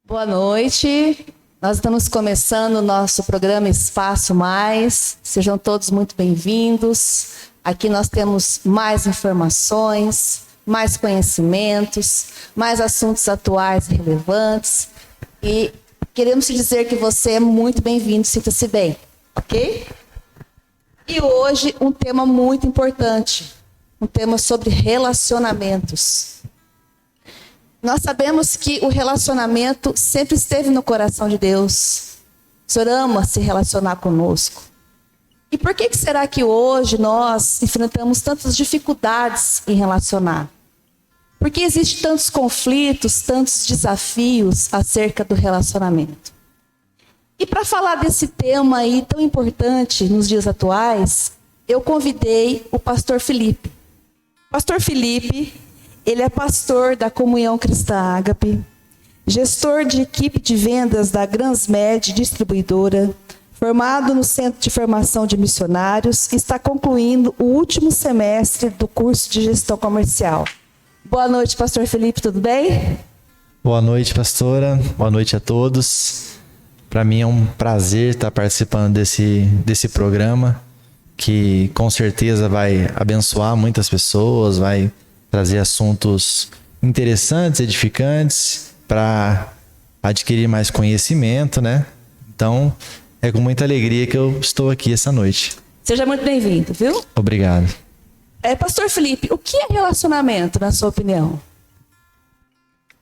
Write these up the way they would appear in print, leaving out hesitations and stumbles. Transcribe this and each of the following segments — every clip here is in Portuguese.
Boa noite. Nós estamos começando o nosso programa Espaço Mais. Sejam todos muito bem-vindos. Aqui nós temos mais informações, mais conhecimentos, mais assuntos atuais e relevantes. E queremos te dizer que você é muito bem-vindo, sinta-se bem, ok? E hoje um tema muito importante, um tema sobre relacionamentos. Nós sabemos que o relacionamento sempre esteve no coração de Deus. O Senhor ama se relacionar conosco. E por que será que hoje nós enfrentamos tantas dificuldades em relacionar? Por que existem tantos conflitos, tantos desafios acerca do relacionamento? E para falar desse tema aí tão importante nos dias atuais, eu convidei o pastor Felipe. Pastor Felipe, ele é pastor da Comunhão Cristã Ágape, gestor de equipe de vendas da Gransmed Distribuidora, formado no Centro de Formação de Missionários e está concluindo o último semestre do curso de Gestão Comercial. Boa noite, pastor Felipe, tudo bem? Boa noite, pastora. Boa noite a todos. Para mim é um prazer estar participando desse programa, que com certeza vai abençoar muitas pessoas, vai trazer assuntos interessantes, edificantes, para adquirir mais conhecimento, né? Então, é com muita alegria que eu estou aqui essa noite. Seja muito bem-vindo, viu? Obrigado. Pastor Felipe, o que é relacionamento, na sua opinião?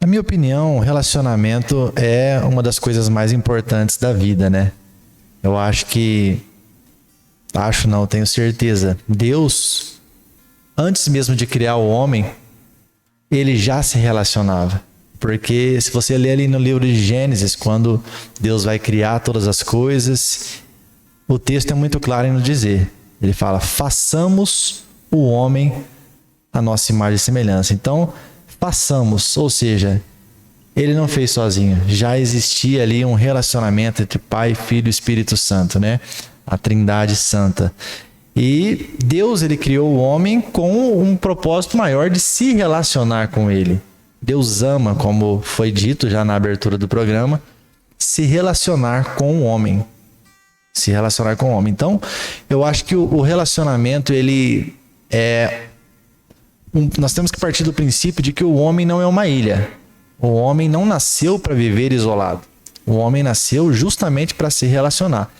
Na minha opinião, relacionamento é uma das coisas mais importantes da vida, né? Eu acho que... tenho certeza. Deus, antes mesmo de criar o homem, ele já se relacionava. Porque se você ler ali no livro de Gênesis, quando Deus vai criar todas as coisas, o texto é muito claro em nos dizer. Ele fala, façamos o homem a nossa imagem e semelhança. Então, façamos, ou seja, ele não fez sozinho. Já existia ali um relacionamento entre Pai, Filho e Espírito Santo, né? A Trindade Santa. E Deus, ele criou o homem com um propósito maior de se relacionar com ele. Deus ama, como foi dito já na abertura do programa, se relacionar com o homem. Se relacionar com o homem. Então, eu acho que o relacionamento, ele é... Nós temos que partir do princípio de que o homem não é uma ilha. O homem não nasceu para viver isolado. O homem nasceu justamente para se relacionar.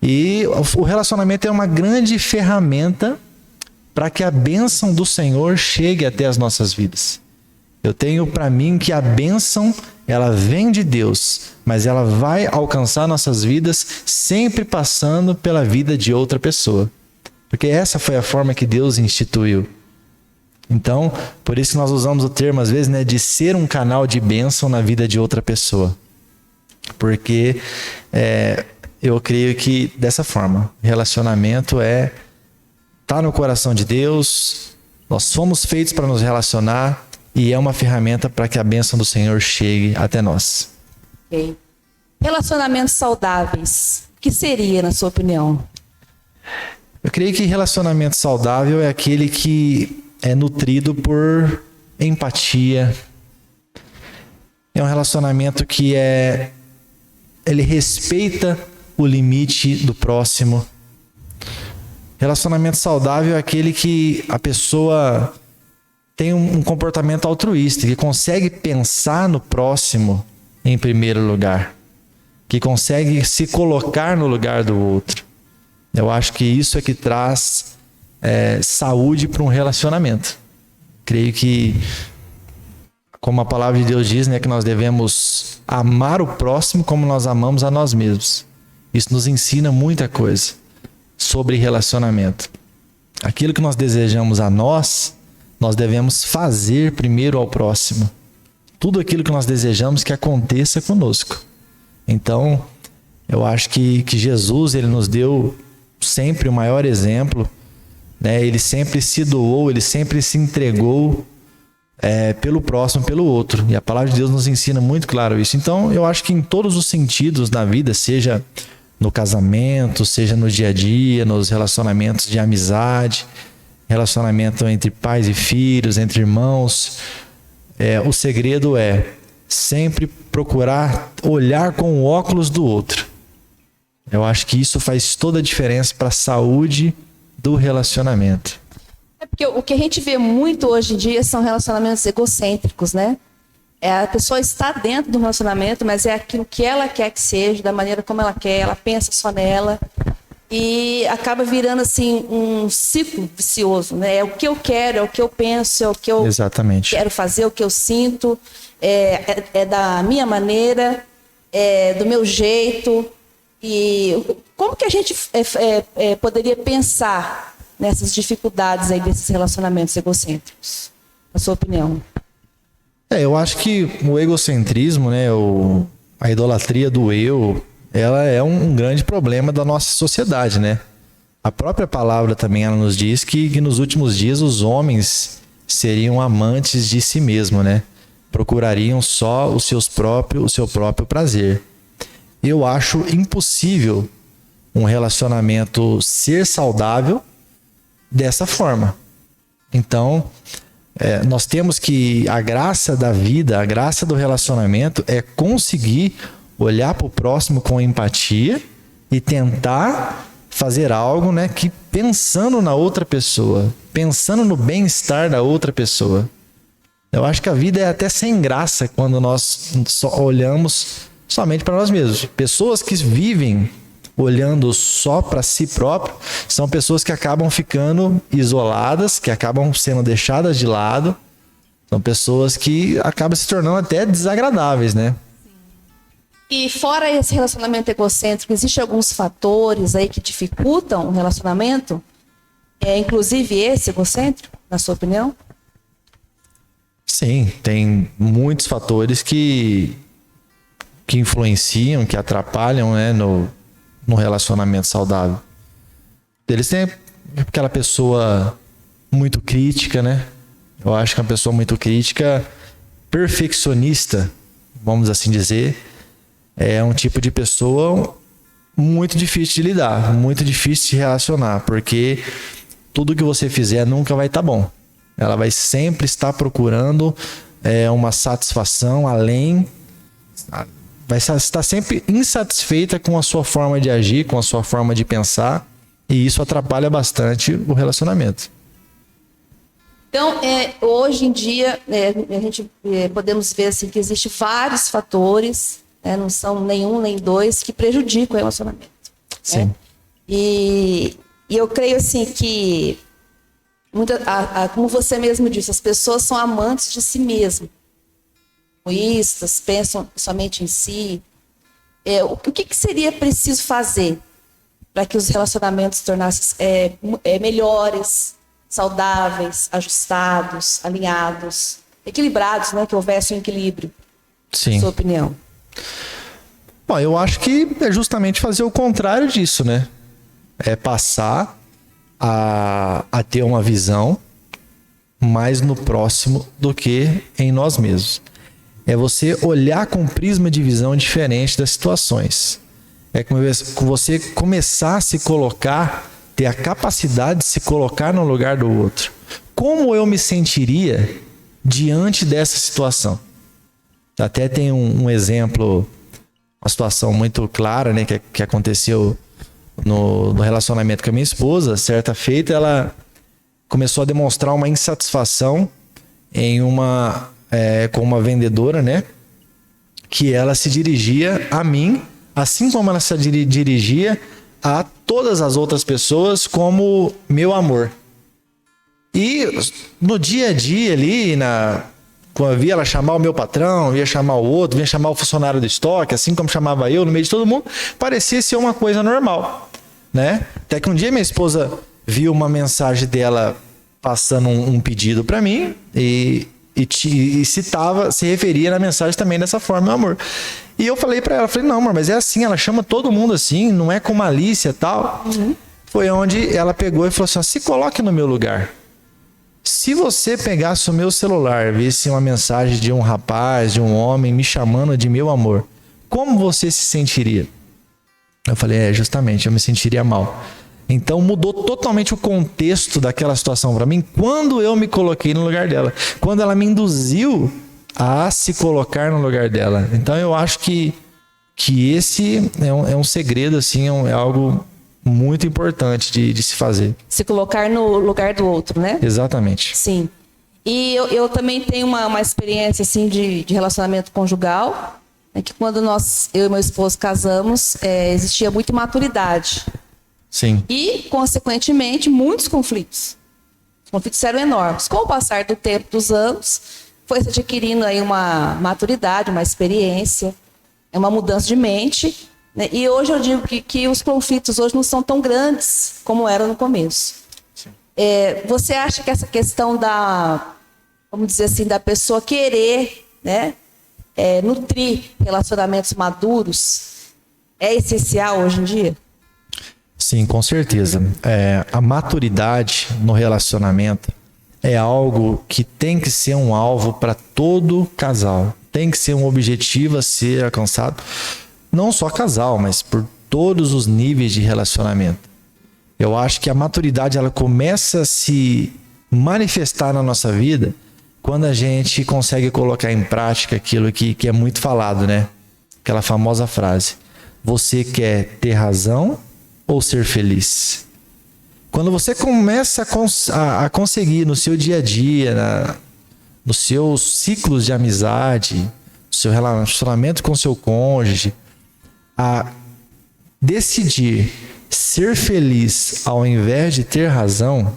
E o relacionamento é uma grande ferramenta para que a bênção do Senhor chegue até as nossas vidas. Eu tenho para mim que a bênção, ela vem de Deus, mas ela vai alcançar nossas vidas sempre passando pela vida de outra pessoa. Porque essa foi a forma que Deus instituiu. Então, por isso que nós usamos o termo às vezes, né, de ser um canal de bênção na vida de outra pessoa. Porque eu creio que dessa forma, relacionamento tá no coração de Deus, nós fomos feitos para nos relacionar e é uma ferramenta para que a bênção do Senhor chegue até nós. Okay. Relacionamentos saudáveis, o que seria, na sua opinião? Eu creio que relacionamento saudável é aquele que é nutrido por empatia. É um relacionamento que ele respeita o limite do próximo. Relacionamento saudável é aquele que a pessoa tem um comportamento altruísta, que consegue pensar no próximo em primeiro lugar, que consegue se colocar no lugar do outro. Eu acho que isso é que traz saúde para um relacionamento. Creio que, como a palavra de Deus diz, né, que nós devemos amar o próximo como nós amamos a nós mesmos. Isso nos ensina muita coisa sobre relacionamento. Aquilo que nós desejamos a nós devemos fazer primeiro ao próximo. Tudo aquilo que nós desejamos que aconteça conosco. Então, eu acho que Jesus, ele nos deu sempre o maior exemplo, né? Ele sempre se doou, ele sempre se entregou pelo próximo, pelo outro. E a palavra de Deus nos ensina muito claro isso. Então, eu acho que em todos os sentidos na vida, seja no casamento, seja no dia a dia, nos relacionamentos de amizade, relacionamento entre pais e filhos, entre irmãos, o segredo é sempre procurar olhar com o óculos do outro. Eu acho que isso faz toda a diferença para a saúde do relacionamento. É porque o que a gente vê muito hoje em dia são relacionamentos egocêntricos, né? A pessoa está dentro do relacionamento, mas é aquilo que ela quer que seja, da maneira como ela quer, ela pensa só nela. E acaba virando assim um ciclo vicioso, né? É o que eu quero, é o que eu penso, é o que eu Exatamente. quero fazer, o que eu sinto, é da minha maneira, é do meu jeito. E como que a gente poderia pensar nessas dificuldades aí desses relacionamentos egocêntricos, na sua opinião? Eu acho que o egocentrismo, né, a idolatria do eu, ela é um grande problema da nossa sociedade, né? A própria palavra também ela nos diz que nos últimos dias os homens seriam amantes de si mesmo, né? Procurariam só o seu próprio prazer. Eu acho impossível um relacionamento ser saudável dessa forma. Então, nós temos que a graça da vida, a graça do relacionamento é conseguir olhar para o próximo com empatia e tentar fazer algo, né, que pensando na outra pessoa, pensando no bem-estar da outra pessoa. Eu acho que a vida é até sem graça quando nós só olhamos somente para nós mesmos. Pessoas que vivem olhando só para si próprio são pessoas que acabam ficando isoladas, que acabam sendo deixadas de lado. São pessoas que acabam se tornando até desagradáveis, né? E fora esse relacionamento egocêntrico, existem alguns fatores aí que dificultam o relacionamento? Inclusive esse egocêntrico, na sua opinião? Sim, tem muitos fatores que influenciam, que atrapalham, né, no relacionamento saudável. Eles têm aquela pessoa muito crítica, né? Eu acho que uma pessoa muito crítica, perfeccionista, vamos assim dizer, é um tipo de pessoa muito difícil de lidar, muito difícil de se relacionar, porque tudo que você fizer nunca vai estar bom. Ela vai sempre estar procurando uma satisfação além, vai estar sempre insatisfeita com a sua forma de agir, com a sua forma de pensar, e isso atrapalha bastante o relacionamento. Então, hoje em dia, a gente podemos ver assim, que existem vários fatores, não são nenhum nem dois, que prejudicam o relacionamento. Sim. Né? E eu creio assim que, como você mesmo disse, as pessoas são amantes de si mesmas, egoístas, pensam somente em si. O que seria preciso fazer para que os relacionamentos se tornassem melhores, saudáveis, ajustados, alinhados, equilibrados, né? Que houvesse um equilíbrio? Sim. Na sua opinião? Bom, eu acho que é justamente fazer o contrário disso, né? É passar a ter uma visão mais no próximo do que em nós mesmos. É você olhar com um prisma de visão diferente das situações. É como você começar a se colocar, ter a capacidade de se colocar no lugar do outro. Como eu me sentiria diante dessa situação? Até tem um exemplo, uma situação muito clara, né, que aconteceu no relacionamento com a minha esposa. Certa feita, ela começou a demonstrar uma insatisfação com uma vendedora, né, que ela se dirigia a mim, assim como ela se dirigia a todas as outras pessoas como meu amor. E no dia a dia ali, quando eu via ela chamar o meu patrão, ia chamar o outro, ia chamar o funcionário do estoque, assim como chamava eu, no meio de todo mundo, parecia ser uma coisa normal, né? Até que um dia minha esposa viu uma mensagem dela passando um pedido para mim e se referia na mensagem também dessa forma, meu amor. E eu falei para ela, não, amor, mas é assim, ela chama todo mundo assim, não é com malícia e tal. Uhum. Foi onde ela pegou e falou assim, se coloque no meu lugar. Se você pegasse o meu celular, visse uma mensagem de um rapaz, de um homem me chamando de meu amor, como você se sentiria? Eu falei, justamente, eu me sentiria mal. Então mudou totalmente o contexto daquela situação para mim quando eu me coloquei no lugar dela. Quando ela me induziu a se colocar no lugar dela. Então eu acho que esse é um segredo, assim, é algo muito importante de se fazer. Se colocar no lugar do outro, né? Exatamente. Sim. E eu também tenho uma experiência assim de relacionamento conjugal, que quando eu e meu esposo casamos, existia muita imaturidade. Sim. E, consequentemente, muitos conflitos. Os conflitos eram enormes. Com o passar do tempo, dos anos, foi se adquirindo aí uma maturidade, uma experiência, uma mudança de mente, né? E hoje eu digo que os conflitos hoje não são tão grandes como eram no começo. Você acha que essa questão vamos dizer assim, da pessoa querer, né, nutrir relacionamentos maduros é essencial hoje em dia? Sim, com certeza. A maturidade no relacionamento é algo que tem que ser um alvo para todo casal. Tem que ser um objetivo a ser alcançado. Não só casal, mas por todos os níveis de relacionamento. Eu acho que a maturidade ela começa a se manifestar na nossa vida quando a gente consegue colocar em prática aquilo que é muito falado, né? Aquela famosa frase: você quer ter razão ou ser feliz? Quando você começa a conseguir no seu dia a dia, nos seus ciclos de amizade, no seu relacionamento com seu cônjuge, a decidir ser feliz ao invés de ter razão,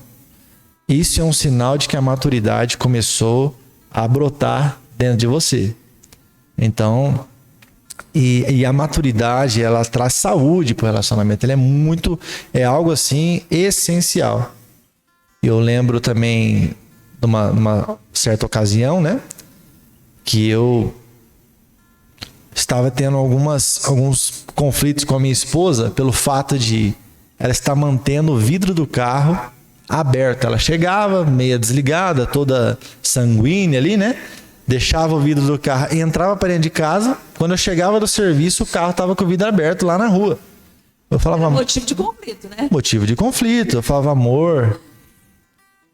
isso é um sinal de que a maturidade começou a brotar dentro de você. Então, e a maturidade, ela traz saúde para o relacionamento. Ela é algo assim essencial. Eu lembro também de uma certa ocasião, né, que eu estava tendo alguns conflitos com a minha esposa pelo fato de ela estar mantendo o vidro do carro aberto. Ela chegava meia desligada, toda sanguínea ali, né? Deixava o vidro do carro e entrava para dentro de casa. Quando eu chegava do serviço, o carro estava com o vidro aberto lá na rua. Eu falava, era motivo de conflito, né? Motivo de conflito. Eu falava, amor,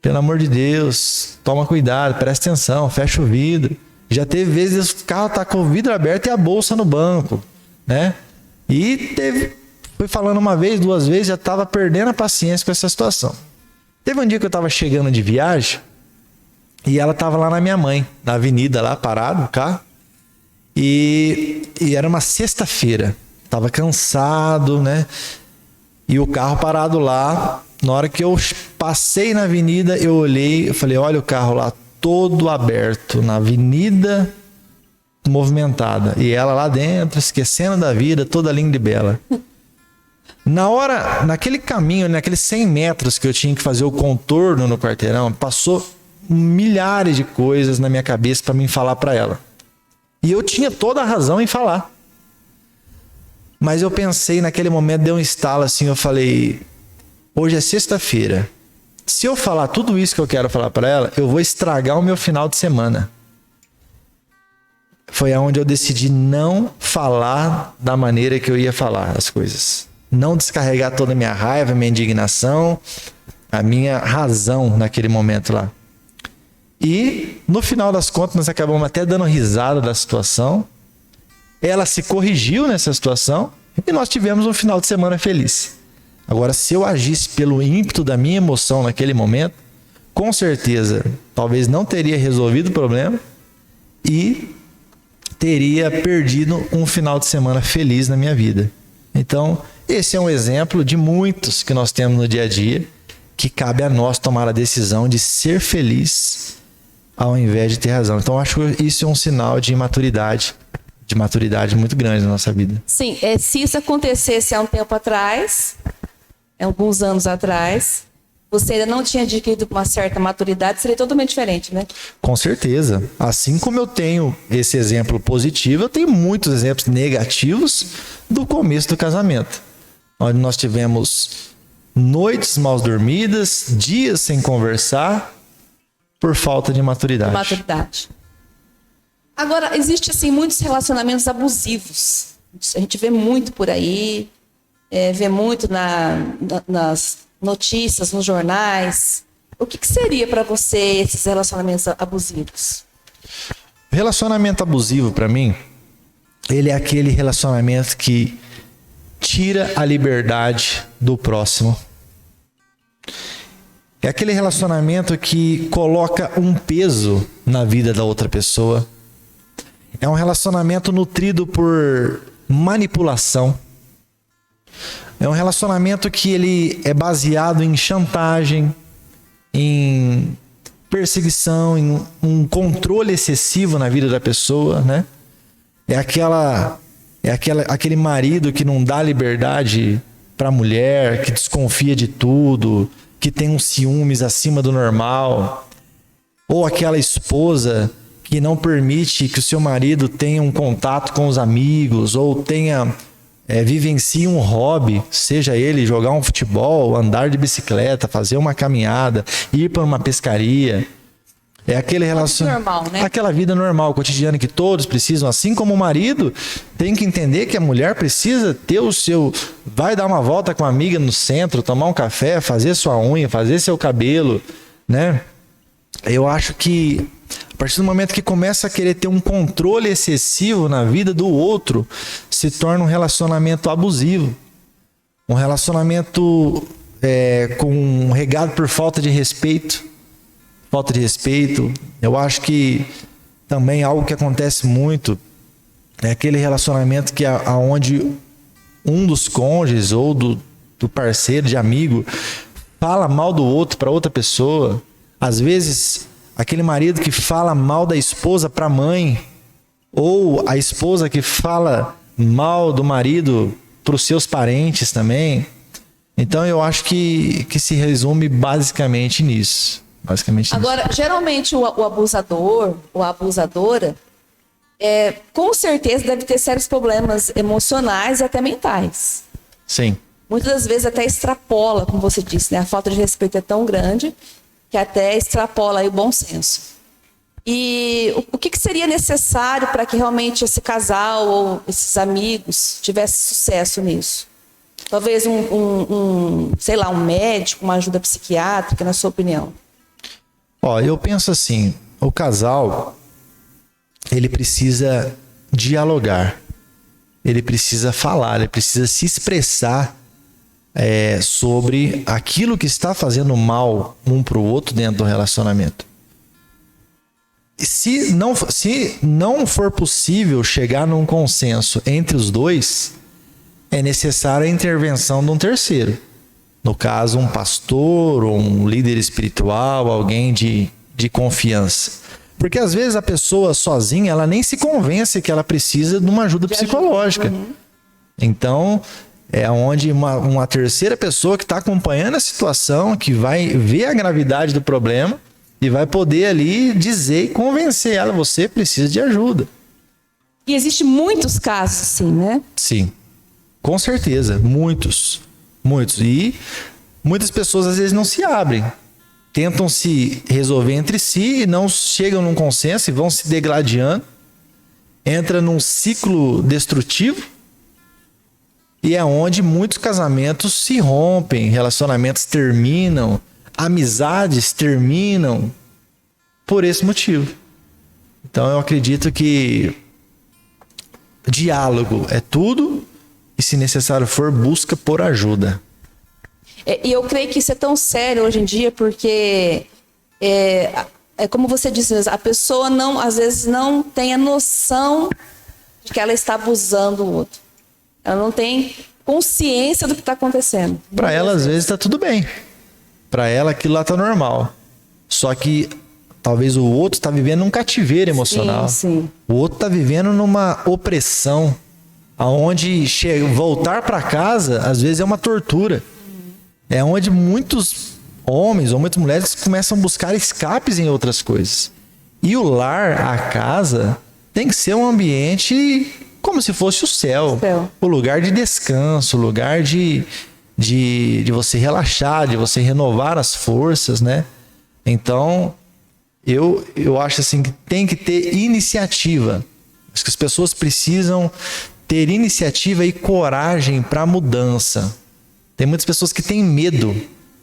pelo amor de Deus, toma cuidado, presta atenção, fecha o vidro. Já teve vezes que o carro tá com o vidro aberto e a bolsa no banco, né? E fui falando uma vez, duas vezes, já estava perdendo a paciência com essa situação. Teve um dia que eu estava chegando de viagem e ela estava lá na minha mãe, na avenida lá, parado o carro. E era uma sexta-feira. Tava cansado, né? E o carro parado lá. Na hora que eu passei na avenida, eu olhei, eu falei, olha o carro lá todo aberto, na avenida movimentada. E ela lá dentro, esquecendo da vida, toda linda e bela. Naquele caminho, naqueles 100 metros que eu tinha que fazer o contorno no quarteirão, passou milhares de coisas na minha cabeça para mim falar para ela. E eu tinha toda a razão em falar. Mas eu pensei, naquele momento, deu um estalo assim, eu falei, hoje é sexta-feira. Se eu falar tudo isso que eu quero falar para ela, eu vou estragar o meu final de semana. Foi aonde eu decidi não falar da maneira que eu ia falar as coisas. Não descarregar toda a minha raiva, minha indignação, a minha razão naquele momento lá. E, no final das contas, nós acabamos até dando risada da situação. Ela se corrigiu nessa situação e nós tivemos um final de semana feliz. Agora, se eu agisse pelo ímpeto da minha emoção naquele momento, com certeza, talvez não teria resolvido o problema e teria perdido um final de semana feliz na minha vida. Então, esse é um exemplo de muitos que nós temos no dia a dia, que cabe a nós tomar a decisão de ser feliz ao invés de ter razão. Então, acho que isso é um sinal de maturidade muito grande na nossa vida. Sim, se isso acontecesse há um tempo atrás, alguns anos atrás, você ainda não tinha adquirido uma certa maturidade, seria totalmente diferente, né? Com certeza. Assim como eu tenho esse exemplo positivo, eu tenho muitos exemplos negativos do começo do casamento, onde nós tivemos noites mal dormidas, dias sem conversar, por falta de maturidade. Agora, existe assim muitos relacionamentos abusivos. A gente vê muito por aí, vê muito nas notícias, nos jornais. O que seria para você esses relacionamentos abusivos? Relacionamento abusivo, para mim, ele é aquele relacionamento que tira a liberdade do próximo. É aquele relacionamento que coloca um peso na vida da outra pessoa. É um relacionamento nutrido por manipulação. É um relacionamento que ele é baseado em chantagem, em perseguição, em um controle excessivo na vida da pessoa, né? É aquele marido que não dá liberdade para a mulher, que desconfia de tudo, que tem uns ciúmes acima do normal. Ou aquela esposa que não permite que o seu marido tenha um contato com os amigos, ou vivencie um hobby, seja ele jogar um futebol, andar de bicicleta, fazer uma caminhada, ir para uma pescaria. É aquele relacionamento normal, né? Aquela vida normal, cotidiana que todos precisam, assim como o marido tem que entender que a mulher precisa ter vai dar uma volta com a amiga no centro, tomar um café, fazer sua unha, fazer seu cabelo, né? Eu acho que a partir do momento que começa a querer ter um controle excessivo na vida do outro, se torna um relacionamento abusivo. Um relacionamento regado por falta de respeito. Eu acho que também algo que acontece muito é aquele relacionamento que aonde um dos cônjuges ou do parceiro, de amigo, fala mal do outro para outra pessoa. Às vezes, aquele marido que fala mal da esposa para a mãe, ou a esposa que fala mal do marido para os seus parentes também. Então, eu acho que se resume basicamente nisso. Agora, geralmente o abusador ou a abusadora com certeza deve ter sérios problemas emocionais e até mentais. Sim. Muitas das vezes até extrapola, como você disse, né? A falta de respeito é tão grande que até extrapola aí o bom senso. E o que seria necessário para que realmente esse casal ou esses amigos tivessem sucesso nisso? Talvez sei lá, um médico, uma ajuda psiquiátrica, na sua opinião? Eu penso assim, o casal, ele precisa dialogar, ele precisa falar, ele precisa se expressar sobre aquilo que está fazendo mal um para o outro dentro do relacionamento. Se não for possível chegar num consenso entre os dois, é necessária a intervenção de um terceiro. No caso, um pastor, ou um líder espiritual, alguém de confiança. Porque às vezes a pessoa sozinha, ela nem se convence que ela precisa de uma ajuda psicológica. Uhum. Então, é onde uma terceira pessoa que está acompanhando a situação, que vai ver a gravidade do problema e vai poder ali dizer e convencer ela, você precisa de ajuda. E existem muitos casos assim, né? Sim, com certeza, muitos. E muitas pessoas às vezes não se abrem, tentam se resolver entre si e não chegam num consenso e vão se degladiando, entra num ciclo destrutivo e é onde muitos casamentos se rompem, relacionamentos terminam, amizades terminam por esse motivo. Então eu acredito que diálogo é tudo. E se necessário for, busca por ajuda. E eu creio que isso é tão sério hoje em dia, porque como você disse, a pessoa às vezes não tem a noção de que ela está abusando do outro. Ela não tem consciência do que está acontecendo. Para ela, às vezes, está tudo bem. Para ela, aquilo lá está normal. Só que talvez o outro está vivendo um cativeiro emocional. Sim. O outro está vivendo numa opressão. Aonde voltar para casa às vezes é uma tortura. É onde muitos homens ou muitas mulheres começam a buscar escapes em outras coisas. E o lar, a casa, tem que ser um ambiente como se fosse o céu. O lugar de descanso, o lugar de você relaxar, de você renovar as forças, né? Então, eu acho assim que tem que ter iniciativa. Acho que as pessoas precisam ter iniciativa e coragem para a mudança. Tem muitas pessoas que têm medo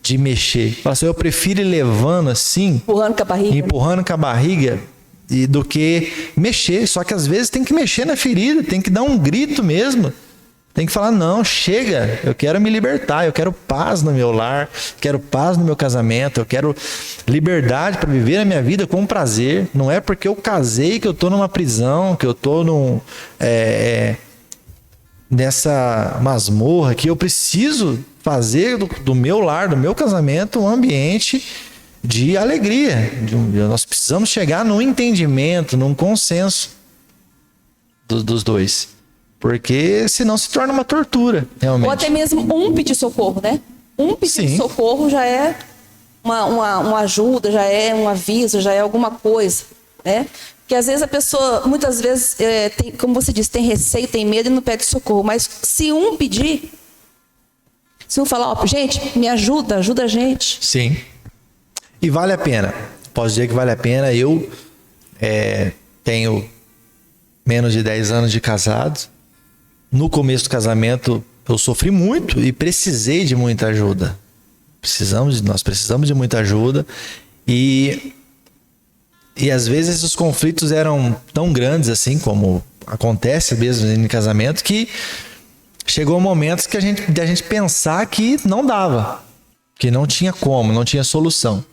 de mexer. Falam assim, eu prefiro ir levando assim, empurrando com a barriga, e do que mexer. Só que às vezes tem que mexer na ferida, tem que dar um grito mesmo. Tem que falar, não, chega, eu quero me libertar, eu quero paz no meu lar, quero paz no meu casamento, eu quero liberdade para viver a minha vida com prazer. Não é porque eu casei que eu estou numa prisão, que eu estou nessa masmorra, que eu preciso fazer do meu lar, do meu casamento, um ambiente de alegria. Nós precisamos chegar num entendimento, num consenso dos dois. Porque senão se torna uma tortura, realmente. Ou até mesmo um pedir socorro, né? Um pedir socorro já é uma ajuda, já é um aviso, já é alguma coisa, né? Porque às vezes a pessoa, muitas vezes, como você disse, tem receio, tem medo e não pede socorro. Mas se um pedir, se um falar, ó, gente, me ajuda a gente. Sim. E vale a pena. Posso dizer que vale a pena. Eu tenho menos de 10 anos de casado. No começo do casamento, eu sofri muito e precisei de muita ajuda. Nós precisamos de muita ajuda. E às vezes os conflitos eram tão grandes assim, como acontece mesmo em casamento, que chegou momentos que a gente pensar que não dava, que não tinha como, não tinha solução.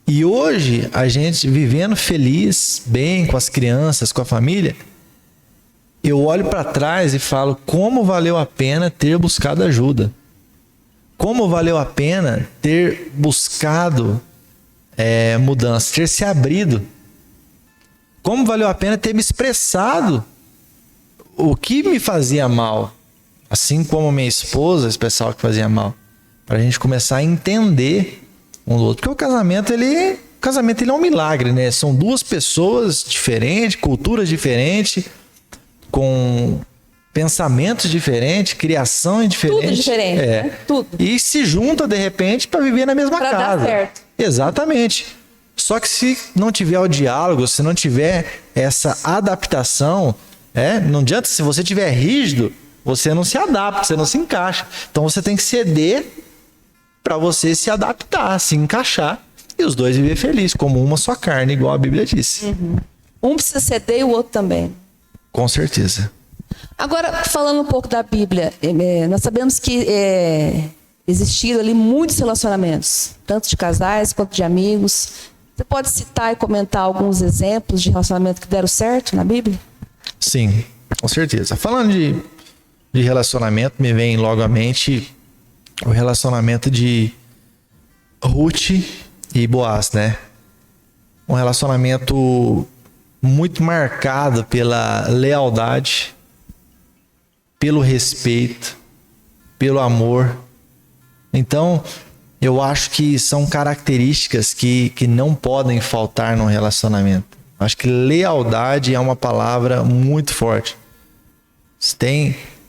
E hoje, a gente vivendo feliz, bem com as crianças, com a família, eu olho para trás e falo como valeu a pena ter buscado ajuda. Como valeu a pena ter buscado mudança, ter se abrido. Como valeu a pena ter me expressado o que me fazia mal. Assim como minha esposa expressava o que fazia mal. Para a gente começar a entender um do outro. Porque o casamento, ele é um milagre, né? São duas pessoas diferentes, culturas diferentes, com pensamentos diferentes, criação diferente. Tudo diferente, né? Tudo. E se junta, de repente, para viver na mesma casa. Para dar certo. Exatamente. Só que se não tiver o diálogo, se não tiver essa adaptação, não adianta, se você tiver rígido, você não se adapta, você não se encaixa. Então você tem que ceder para você se adaptar, se encaixar e os dois viver felizes, como uma só carne, igual a Bíblia disse. Uhum. Um precisa ceder e o outro também. Com certeza. Agora, falando um pouco da Bíblia, nós sabemos que existiram ali muitos relacionamentos, tanto de casais quanto de amigos. Você pode citar e comentar alguns exemplos de relacionamento que deram certo na Bíblia? Sim, com certeza. Falando de relacionamento, me vem logo à mente o relacionamento de Ruth e Boaz, né? Um relacionamento muito marcado pela lealdade, pelo respeito, pelo amor. Então, eu acho que são características que não podem faltar no relacionamento. Acho que lealdade é uma palavra muito forte.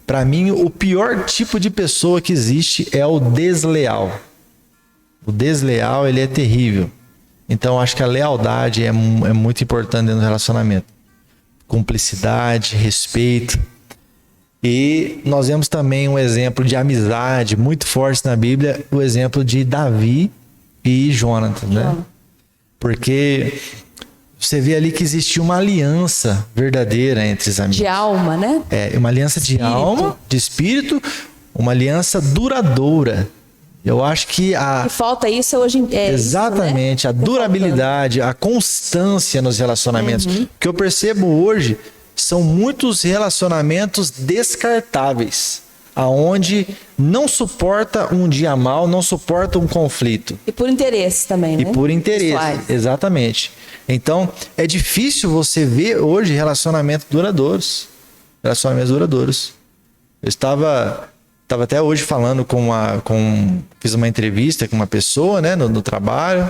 Para mim, o pior tipo de pessoa que existe é o desleal. O desleal, ele é terrível. Então, acho que a lealdade é muito importante dentro do relacionamento. Cumplicidade, respeito. E nós vemos também um exemplo de amizade muito forte na Bíblia, o exemplo de Davi e Jonathan, né? Porque você vê ali que existia uma aliança verdadeira entre os amigos. De alma, né? Uma aliança de alma, de espírito, uma aliança duradoura. Eu acho que E falta isso hoje em dia. Exatamente, isso, né? A durabilidade, a constância nos relacionamentos. O que eu percebo hoje são muitos relacionamentos descartáveis, aonde não suporta um dia mal, não suporta um conflito. E por interesse também, né? E por interesse, exatamente. Então, é difícil você ver hoje relacionamentos duradouros. Eu estava até hoje falando fiz uma entrevista com uma pessoa, né, no trabalho,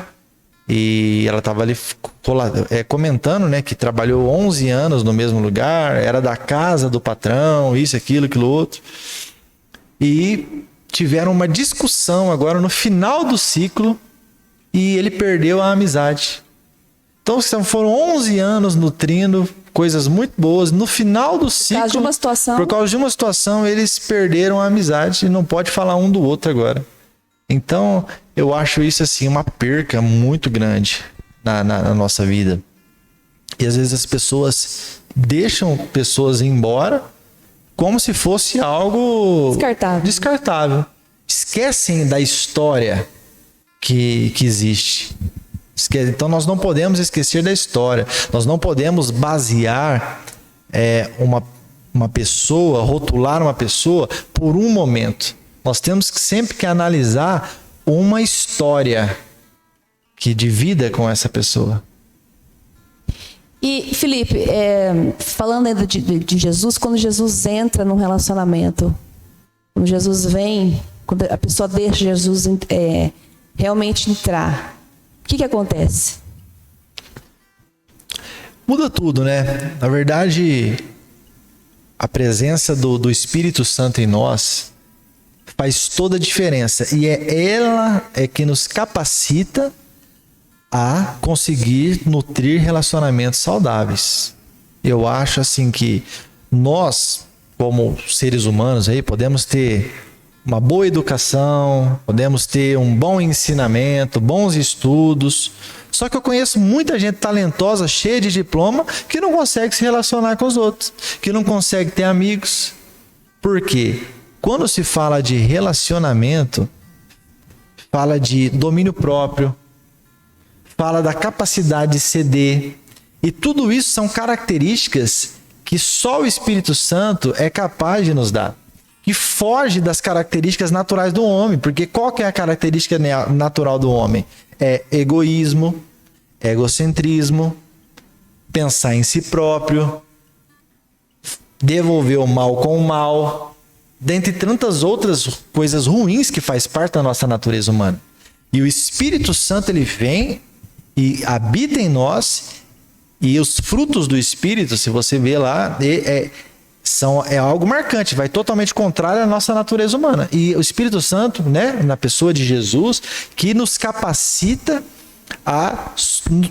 e ela estava ali comentando, né, que trabalhou 11 anos no mesmo lugar, era da casa do patrão, isso, aquilo, aquilo outro. E tiveram uma discussão agora no final do ciclo e ele perdeu a amizade. Então foram 11 anos nutrindo coisas muito boas. No final do ciclo, por causa de uma situação, eles perderam a amizade e não pode falar um do outro agora. Então, eu acho isso assim uma perca muito grande na nossa vida. E às vezes as pessoas deixam pessoas ir embora como se fosse algo descartável. Esquecem da história que existe. Então nós não podemos esquecer da história. Nós não podemos basear uma pessoa, rotular uma pessoa por um momento. Nós temos sempre que analisar uma história que divida com essa pessoa. E, Felipe, falando ainda de Jesus, quando Jesus entra num relacionamento, quando Jesus vem, quando a pessoa deixa Jesus realmente entrar, o que acontece? Muda tudo, né? Na verdade, a presença do Espírito Santo em nós faz toda a diferença. E ela que nos capacita a conseguir nutrir relacionamentos saudáveis. Eu acho assim que nós, como seres humanos, aí, podemos ter uma boa educação, podemos ter um bom ensinamento, bons estudos. Só que eu conheço muita gente talentosa, cheia de diploma, que não consegue se relacionar com os outros, que não consegue ter amigos. Por quê? Quando se fala de relacionamento, fala de domínio próprio, fala da capacidade de ceder. E tudo isso são características que só o Espírito Santo é capaz de nos dar. Que foge das características naturais do homem. Porque qual que é a característica natural do homem? É egoísmo, egocentrismo, pensar em si próprio, devolver o mal com o mal, dentre tantas outras coisas ruins que faz parte da nossa natureza humana. E o Espírito Santo, ele vem e habita em nós, e os frutos do Espírito, se você vê lá, é algo marcante, vai totalmente contrário à nossa natureza humana. E o Espírito Santo, né, na pessoa de Jesus, que nos capacita a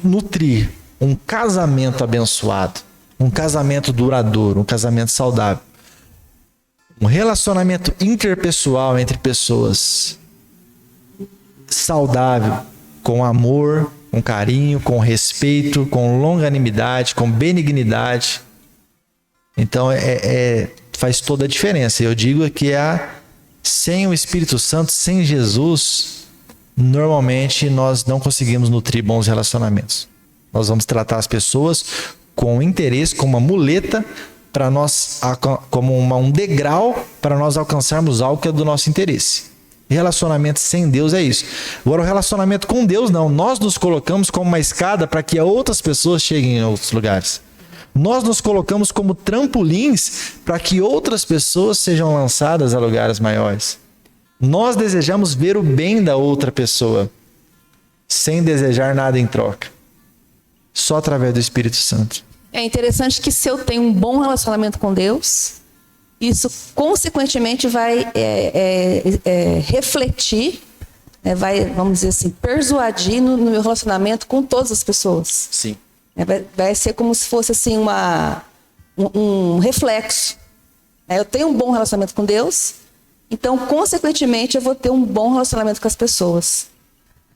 nutrir um casamento abençoado, um casamento duradouro, um casamento saudável, um relacionamento interpessoal entre pessoas saudável, com amor, com carinho, com respeito, com longanimidade, com benignidade. Então faz toda a diferença. Eu digo que sem o Espírito Santo, sem Jesus, normalmente nós não conseguimos nutrir bons relacionamentos. Nós vamos tratar as pessoas com interesse, como uma muleta, para nós, como um degrau para nós alcançarmos algo que é do nosso interesse. Relacionamento sem Deus é isso. Agora, o relacionamento com Deus não. Nós nos colocamos como uma escada para que outras pessoas cheguem em outros lugares. Nós nos colocamos como trampolins para que outras pessoas sejam lançadas a lugares maiores. Nós desejamos ver o bem da outra pessoa, sem desejar nada em troca. Só através do Espírito Santo. É interessante que se eu tenho um bom relacionamento com Deus, isso consequentemente vai refletir, vai, vamos dizer assim, persuadir no meu relacionamento com todas as pessoas. Sim. Vai ser como se fosse assim um reflexo. Eu tenho um bom relacionamento com Deus, então consequentemente eu vou ter um bom relacionamento com as pessoas.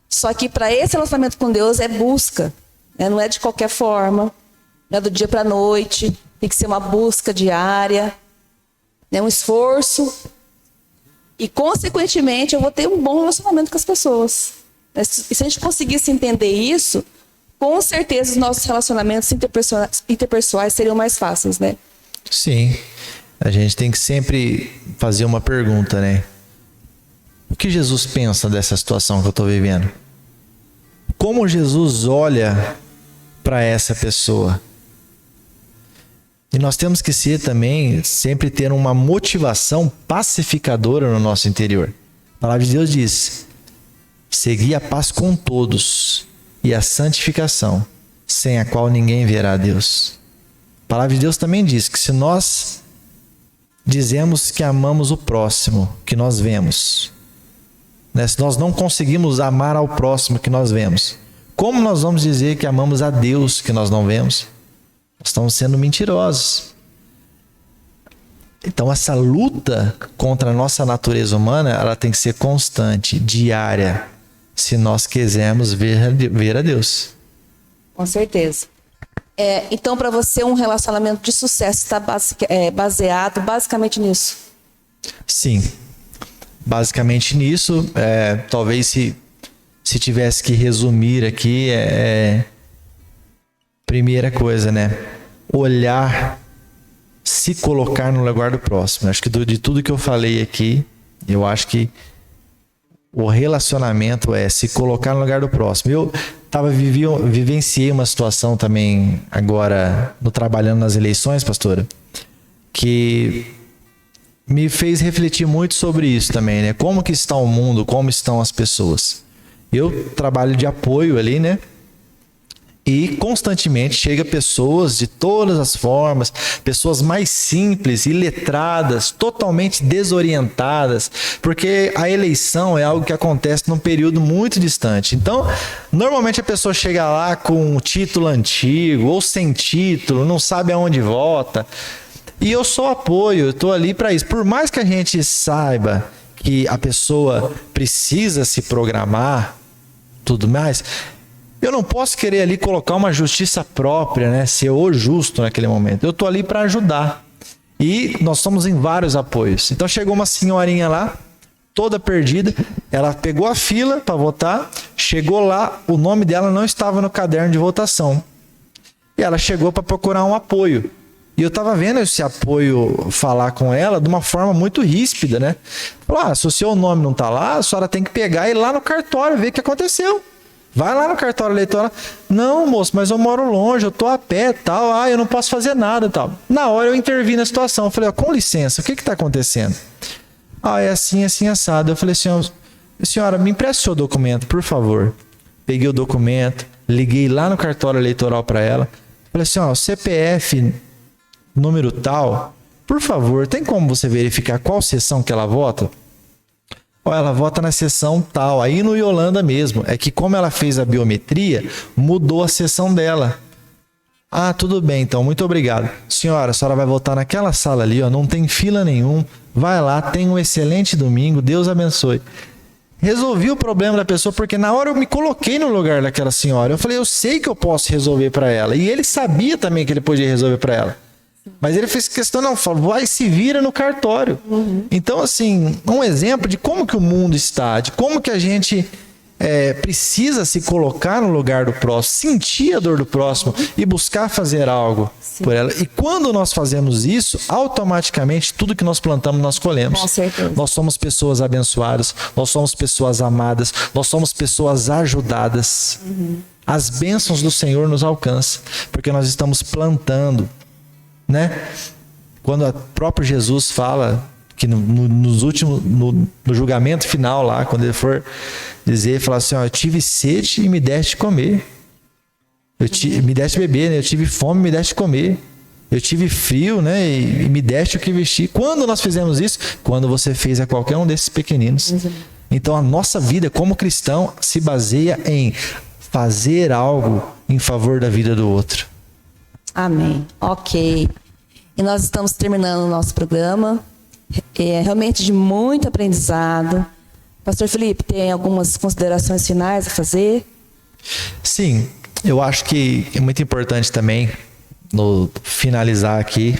Só que para esse relacionamento com Deus é busca, não é de qualquer forma, não é do dia para a noite, tem que ser uma busca diária, um esforço, e consequentemente eu vou ter um bom relacionamento com as pessoas. E se a gente conseguisse entender isso, com certeza os nossos relacionamentos interpessoais seriam mais fáceis, né? Sim. A gente tem que sempre fazer uma pergunta, né? O que Jesus pensa dessa situação que eu estou vivendo? Como Jesus olha para essa pessoa? E nós temos que sempre ter uma motivação pacificadora no nosso interior. A palavra de Deus diz: segui a paz com todos e a santificação, sem a qual ninguém verá a Deus. A palavra de Deus também diz que se nós dizemos que amamos o próximo que nós vemos, se nós não conseguimos amar ao próximo que nós vemos, como nós vamos dizer que amamos a Deus que nós não vemos? Nós estamos sendo mentirosos. Então essa luta contra a nossa natureza humana, ela tem que ser constante, diária, se nós quisermos ver a Deus. Com certeza. Então, para você, um relacionamento de sucesso está baseado basicamente nisso? Sim, basicamente nisso. Talvez se tivesse que resumir aqui, primeira coisa, né? Olhar, se colocar no lugar do próximo. Acho que de tudo que eu falei aqui, eu acho que o relacionamento é se colocar no lugar do próximo. Eu vivenciei uma situação também agora, trabalhando nas eleições, pastora, que me fez refletir muito sobre isso também, né? Como que está o mundo, como estão as pessoas. Eu trabalho de apoio ali, né? E constantemente chega pessoas de todas as formas, pessoas mais simples, iletradas, totalmente desorientadas, porque a eleição é algo que acontece num período muito distante. Então, normalmente a pessoa chega lá com um título antigo ou sem título, não sabe aonde vota. E eu sou apoio, eu estou ali para isso. Por mais que a gente saiba que a pessoa precisa se programar, tudo mais, eu não posso querer ali colocar uma justiça própria, né? Ser o justo naquele momento. Eu estou ali para ajudar. E nós estamos em vários apoios. Então chegou uma senhorinha lá, toda perdida. Ela pegou a fila para votar. Chegou lá, o nome dela não estava no caderno de votação. E ela chegou para procurar um apoio. E eu estava vendo esse apoio falar com ela de uma forma muito ríspida, né? Falou, se o seu nome não está lá, a senhora tem que pegar e ir lá no cartório ver o que aconteceu. Vai lá no cartório eleitoral. Não, moço, mas eu moro longe, eu tô a pé, tal. Eu não posso fazer nada, tal. Na hora eu intervi na situação. Eu falei, com licença, o que está acontecendo? É assim, assim, assado. Eu falei, senhora, me empreste o seu documento, por favor. Peguei o documento, liguei lá no cartório eleitoral para ela. Falei assim, o CPF número tal, por favor, tem como você verificar qual sessão que ela vota? Ela vota na sessão tal, aí no Yolanda mesmo. É que como ela fez a biometria, mudou a sessão dela. Tudo bem, então, muito obrigado. Senhora, a senhora vai votar naquela sala ali, não tem fila nenhum. Vai lá, tenha um excelente domingo, Deus abençoe. Resolvi o problema da pessoa, porque na hora eu me coloquei no lugar daquela senhora. Eu falei, eu sei que eu posso resolver para ela. E ele sabia também que ele podia resolver para ela. Mas ele fez questão, não, falou, vai, se vira no cartório. Então, assim, um exemplo de como que o mundo está, de como que a gente precisa se colocar no lugar do próximo, sentir a dor do próximo e buscar fazer algo por ela. E quando nós fazemos isso, automaticamente tudo que nós plantamos, nós colhemos. Com certeza. Nós somos pessoas abençoadas, nós somos pessoas amadas, nós somos pessoas ajudadas. As bênçãos do Senhor nos alcançam, porque nós estamos plantando. Né? Quando o próprio Jesus fala que no julgamento final lá, quando ele for dizer, falar assim, eu tive sede e me deste de comer, me deste de beber, né? Eu tive fome e me deste de comer, eu tive frio, né? E me deste o que vestir. Quando nós fizemos isso? Quando você fez a qualquer um desses pequeninos. Então a nossa vida como cristão se baseia em fazer algo em favor da vida do outro. Amém. Ok. E nós estamos terminando o nosso programa. É realmente de muito aprendizado. Pastor Felipe, tem algumas considerações finais a fazer? Sim, eu acho que é muito importante também, no finalizar aqui,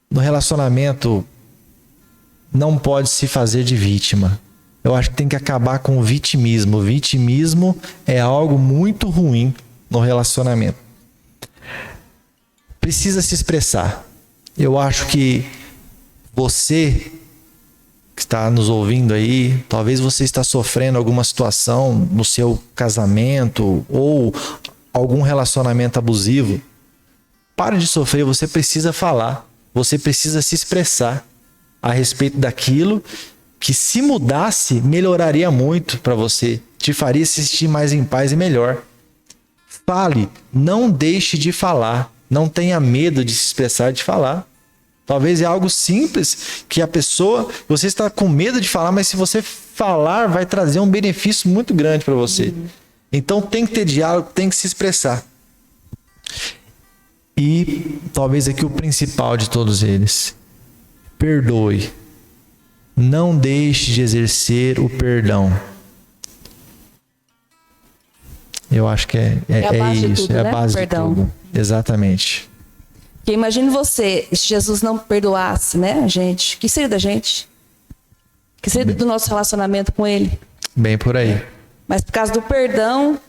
no relacionamento não pode se fazer de vítima. Eu acho que tem que acabar com o vitimismo. O vitimismo é algo muito ruim no relacionamento. Precisa se expressar. Eu acho que você que está nos ouvindo aí, talvez você está sofrendo alguma situação no seu casamento ou algum relacionamento abusivo. Pare de sofrer, você precisa falar. Você precisa se expressar a respeito daquilo que, se mudasse, melhoraria muito para você, te faria se sentir mais em paz e melhor. Fale, não deixe de falar, não tenha medo de se expressar, de falar. Talvez é algo simples que a pessoa, você está com medo de falar, mas se você falar, vai trazer um benefício muito grande para você. Então tem que ter diálogo, tem que se expressar. E talvez aqui o principal de todos eles, perdoe. Não deixe de exercer o perdão. Eu acho que É a base de isso, tudo, é a né? base Perdão. de tudo. Exatamente. Porque imagine você, se Jesus não perdoasse, né, a gente, o que seria da gente? O que seria do nosso relacionamento com Ele? Bem por aí. Mas por causa do perdão,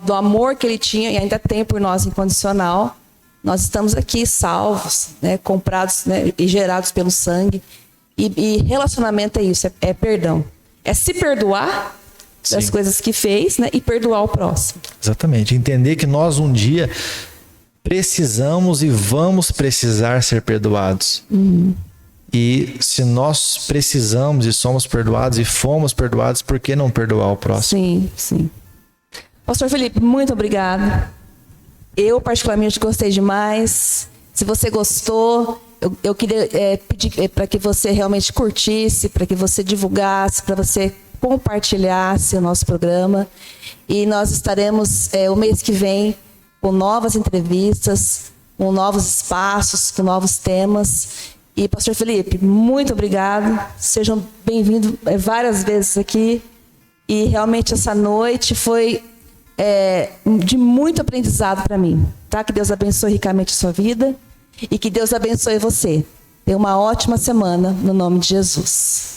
do amor que Ele tinha e ainda tem por nós incondicional, nós estamos aqui salvos, né, comprados, né, e gerados pelo sangue. E relacionamento é isso, é perdão. É se perdoar das Sim. coisas que fez, né, e perdoar o próximo. Exatamente. Entender que nós um dia precisamos e vamos precisar ser perdoados. E se nós precisamos e somos perdoados e fomos perdoados, por que não perdoar o próximo? Sim, sim. Pastor Felipe, muito obrigado. Eu particularmente gostei demais. Se você gostou, eu queria pedir para que você realmente curtisse, para que você divulgasse, para você compartilhasse o nosso programa. E nós estaremos o mês que vem com novas entrevistas, com novos espaços, com novos temas. E, pastor Felipe, muito obrigado. Sejam bem-vindos várias vezes aqui. E realmente essa noite foi de muito aprendizado para mim. Tá? Que Deus abençoe ricamente a sua vida e que Deus abençoe você. Tenha uma ótima semana, no nome de Jesus.